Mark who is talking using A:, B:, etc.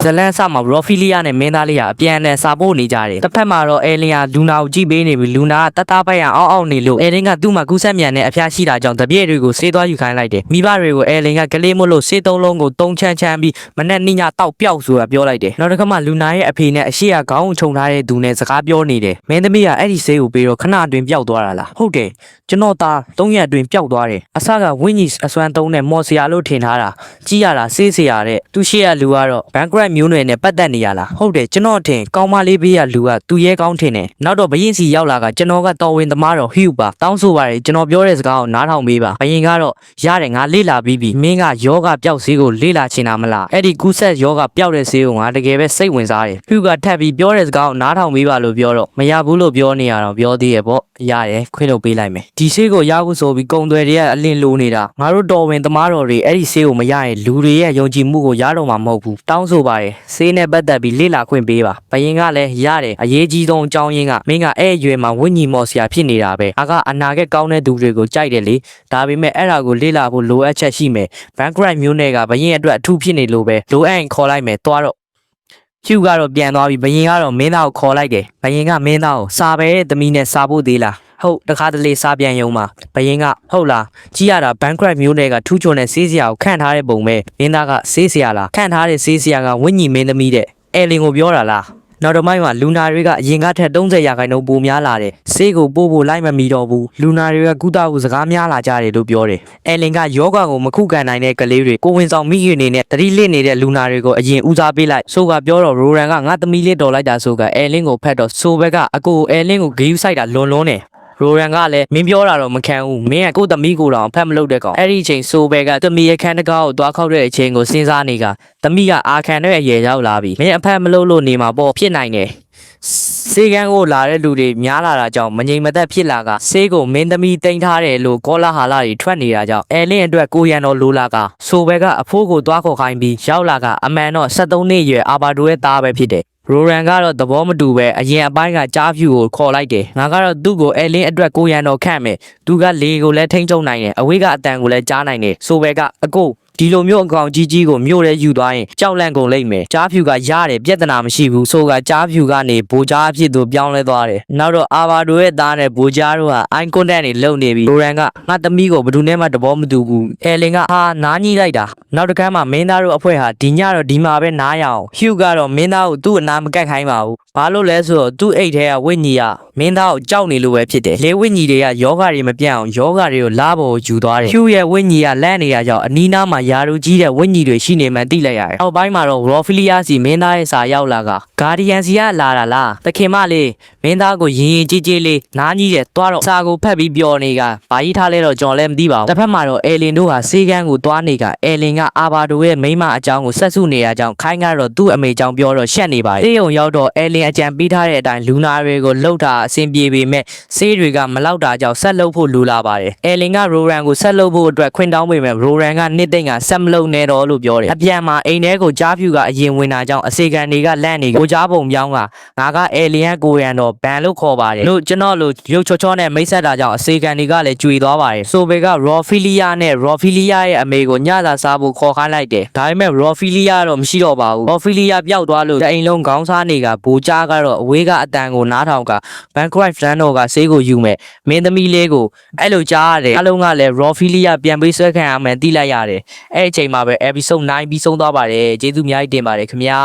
A: ဇလန်ဆာမှာ Rofilia နဲ့မင်းသားလေးကအပြန်နဲ့စာပို့နေကြတယ်တစ်ဖက်မှာတော့အဲလင်ကလူနာကိုကြည့်ပေးနေပြီလူနာကတတ်ပိုက်ရအောင်အောက်နေလို့အဲလင်ကသူ့မှာကူးဆက်မြန်တဲ့အဖျားရှိတာကြောင့်တပြည့်တွေကိုဆေးသွားယူခိုင်းလိုက်တယ်မိဘတွေကိုအဲလင်ကကလေးမို့လို့ဆေးသုံးလုံးကိုတုံးချမ်းပြီးမနဲ့နိညာတောက်ပြောက်ဆိုတာပြောလိုက်တယ်နောက်တစ်ခါမှလူနာရဲ့အဖေနဲ့အရှိရခေါင်းခြုံထားတဲ့သူနဲ့စကားပြောနေတယ်မင်းသမီးကအဲ့ဒီဆေးကိုပေးတော့ခဏအတွင်းပျောက်သွားတာလားဟုတ်တယ်ကျွန်တော်သား3ရက်အတွင်းပျောက်သွားတယ်အစကဝင်းကြီးအစွမ်းသုံးနဲ့မော်စရာလို့ထင်ထားတာကြီးရတာဆေးစရာတဲ့သူရှိရလူကတော့ဘန်ဂရက်မျိုးနွယ်နဲ့ပတ်သက်နေရလားဟုတ်တယ်ကျွန်တော်ထင်ကောင်းမလေးပေးရလူကသူရဲကောင်းထင်တယ်နောက်တော့ဘရင်စီရောက်လာကကျွန်တော်ကတော်ဝင်သမားတော့ဟျူပါတောင်းဆိုပါတယ်ကျွန်တော်ပြောတဲ့စကားကိုနားထောင်ပေးပါဘရင်ကတော့ရတယ်ငါလေ့လာပြီးပြီမင်းကယောဂပျောက်ဆေးကိုလေ့လာချင်တာမလားအဲ့ဒီကူးဆက်ယောဂပျောက်တဲ့ဆေးကိုငါတကယ်ပဲစိတ်ဝင်စားတယ်ဟျူကထပ်ပြီးပြောတဲ့စကားကိုနားထောင်ပေးပါလို့ပြောတော့မရဘူးလို့ပြောနေရတော့ပြောသေးရဲ့ပေါ့ရတယ်ခွင့်လို့ပေးလိုက်မယ်ဒီဆေးကိုရဖို့ဆိုပြီးကုံတွေတွေကအလင်းလိုနေတာငါတို့တော်ဝင်သမားတော်တွေအဲ့ဒီဆေးကိုမရရင်လူတွေရဲ့ယုံကြည်မှုကိုရတော့မှာမဟုတ်ဘူးတောင်းဆိုပါတယ်ဆေးနဲ့ပတ်သက်ပြီးလေ့လာခွင့်ပေးပါဘရင်ကလည်းရတယ်အရေးကြီးဆုံးအကြောင်းရင်းကမင်းကအဲ့အရွယ်မှာဝိညာဉ်မော်စရာဖြစ်နေတာပဲအနာဂတ်ကောင်းတဲ့သူတွေကိုကြိုက်တယ်လေဒါပေမဲ့အဲ့ဒါကိုလေ့လာဖို့လိုအပ်ချက်ရှိမယ်ဘန်ဂရိုက်မျိုးနဲ့ကဘရင်အတွက်အထူးဖြစ်နေလို့ပဲလိုအပ်ရင်ခေါ်လိုက်မယ်တွားတော့ဟျူကတော့ပြန်သွားပြီဘရင်ကတော့မင်းသားကိုခေါ်လိုက်တယ်ဘရင်ကမင်းသားကိုစာပဲသမီးနဲ့စာဖို့သေးလားဟုတ်တခါတလေစားပြန်ယုံမှာဘရင်ကဟုတ်လားကြီးရတာဘန်ဂရက်မျိုးတွေကထူးချွန်တဲ့ဆေးစရာကိုခန့်ထားတဲ့ပုံပဲမင်းသားကဆေးစရာလားခန့်ထားတဲ့ဆေးစရာကဝိညာဉ်မင်းသမီးတဲ့အဲလင်ကိုပြောတာလားနောက်တစ်မိုင်းမှာလူနာတွေကအရင်ကထက်30%ပိုများလာတယ်ဆေးကိုပို့ဖို့လိုက်မမီတော့ဘူးလူနာတွေကကုသဖို့စကားများလာကြတယ်လို့ပြောတယ်အဲလင်ကယောဂကိုမခုခံနိုင်တဲ့ကလေးတွေကိုဝင်ဆောင်မိခင်နေနဲ့တတိလစ်နေတဲ့လူနာတွေကိုအရင်ဦးစားပေးလိုက်ဆိုကပြောတော့ရိုရန်ကငါသမီးလေးတော်လိုက်တာဆိုကအဲလင်ကိုဖက်တော့ဆိုဘက်ကအကိုအဲလင်ကိုဂေးယူဆိုင်တာလွန်တယ်ရိုရန်ကလည်းမင်းပြောတာတော့မခံဘူးမင်းကကိုသမီးကိုတောင်ဖက်မလုပ်တဲ့ကောင်အဲ့ဒီအချိန်ဆိုဘဲကသမီးရဲ့ခန်းတကားကိုတွားခောက်တဲ့အချိန်ကိုစဉ်းစားနေကသမီးကအာခံတဲ့အရွယ်ရောက်လာပြီမင်းအဖက်မလုပ်လို့နေမှာပေါ့ဖြစ်နိုင်တယ်ဆေးကန်းကိုလာတဲ့လူတွေများလာတာကြောင့်မငြိမ်မသက်ဖြစ်လာကဆေးကိုမင်းသမီးတင်ထားတယ်လို့ကောလာဟာလာတွေထွက်နေတာကြောင့်အဲလင်းအတွက်ကိုရန်တော်လိုလာကဆိုဘဲကအဖိုးကိုတွားခေါ်ခိုင်းပြီးရောက်လာကအမှန်တော့73နှစ်ရွယ်အာဘာဒိုရဲ့သားပဲဖြစ်တယ်ရိုရန်ကတော့သဘောမတူပဲအရင်အပိုင်းကကြားဖြူကိုခေါ်လိုက်တယ်ငါကတော့သူ့ကိုအဲလင်းအတွက်ကိုရန်တော်ခန့်မယ်သူကလေကိုလည်းထိန်းချုပ်နိုင်တယ်အဝေးကအတန်ကိုလည်းကြားနိုင်တယ်ဆိုဘဲကအကိုဒီလိုမျိုးအကောင်ကြီးကိုမြို့ထဲယူသွားရင်ကြောက်လန့်ကုန်လိမ့်မယ်ကြားဖြူကရတယ်ပြဿနာမရှိဘူးဆိုကကြားဖြူကနေဘိုးကြားအဖြစ်သူပြောင်းလဲသွားတယ်နောက်တော့အာဘာဒိုရဲ့သားနဲ့ဘိုးကြားတို့ဟာအိုင်ကွန်တက်နေလုံနေပြီရိုရန်ကငါသမီးကိုဘယ်သူနဲ့မှတဘောမတူဘူးအဲလင်ကနားကြီးလိုက်တာနောက်တစ်ခါမှမင်းသားတို့အဖွဲ့ဟာဒီညတော့ဒီမှာပဲနားရအောင်ဟျူကတော့မင်းသားကိုသူ့အနာမကတ်ခိုင်းပါဘူးဘာလို့လဲဆိုတော့သူ့အိတ်ထဲကဝိညာဉ်ကမင်းသားကိုကြောက်နေလို့ပဲဖြစ်တယ်လေဝိညာဉ်တွေကယောဂတွေမပြတ်အောင်ယောဂတွေကိုလာပေါ်ယူသွားတယ်ဟျူရဲ့ဝိညာဉ်ကလန့်နေတာကြောင့်အနီးနားမှာယာရူကြီးတဲ့ဝိညာဉ်တွေရှိနေမှသိလိုက်ရတယ်နောက်ပိုင်းမှာတော့ရော်ဖီလီယာစီမင်းသားရဲ့စာရောက်လာကဂါဒီယန်စီကလာတာလားတခင်မလေးမင်းသားကိုရင်ကြီးကြီးလေးနားကြီးတယ်တွားတော့စာကိုဖတ်ပြီးပြောနေကဘာကြီးထားလဲတော့ကျွန်တော်လည်းမသိပါဘူးတစ်ဖက်မှာတော့အဲလင်တို့ဟာဆေးကန်းကိုတွားနေကအဲလင်ကအာဘာဒိုရဲ့မိန်းမအကြောင်းကိုဆက်စုနေရကြောင်းခိုင်းကတော့သူ့အမေကြောင့်ပြောတော့ရှက်နေပါတယ်တေးုံရောက်တော့အဲလင်အကြံပေးထားတဲ့အတိုင်းလူနာတွေကိုလှုပ်တာအဆင်ပြေပေမဲ့ဆေးတွေကမလောက်တာကြောင့်ဆက်လုပ်ဖို့လိုလာပါတယ်အဲလင်ကရိုရန်ကိုဆက်လုပ်ဖို့အတွက်ခွင့်တောင်းပေမဲ့ရိုရန်ကနှစ်သိမ့်ကဆက်မလုပ်နဲ့တော့လို့ပြောတယ်အပြန်မှာအိမ်ထဲကိုကြားဖြူကအရင်ဝင်တာကြောင့်အစေခံတွေကလန့်နေကိုကြားပုံပြောင်းကငါကအဲလင်ကိုရန်တော့ဘန်လို့ခေါ်ပါတယ်လို့ကျွန်တော်လို့ရုပ်ချောနဲ့မိတ်ဆက်တာကြောင့်အစေခံတွေကလည်းကြွေသွားပါတယ်ဆိုပေကရော်ဖီလီယာနဲ့ရော်ဖီလီယာရဲ့အမေကိုညစာစားဖို့ခေါ်ခိုင်းလိုက်တယ်ဒါပေမဲ့ရော်ဖီလီယာတော့မရှိတော့ပါဘူးရော်ဖီလီယာပျောက်သွားလို့တအိမ်လုံးခေါင်းစားနေကဘိုးကြားကတော့အဝေးကအတန်ကိုနားထောင်ကဘန်ဂရိုက်ဖလန်တော်ကဆေးကိုယူမယ်မင်းသမီးလေးကိုအဲ့လိုကြားရတယ်အလုံးကလည်းရော်ဖီလီယာပြန်ပေးဆွဲခံရမယ်သိလိုက်ရတယ်အဲ့အချိန်မှာပဲ episode 9ပြီးဆုံးသွားပါတယ်ကျေးဇူးအများကြီးတင်ပါတယ်ခင်ဗျာ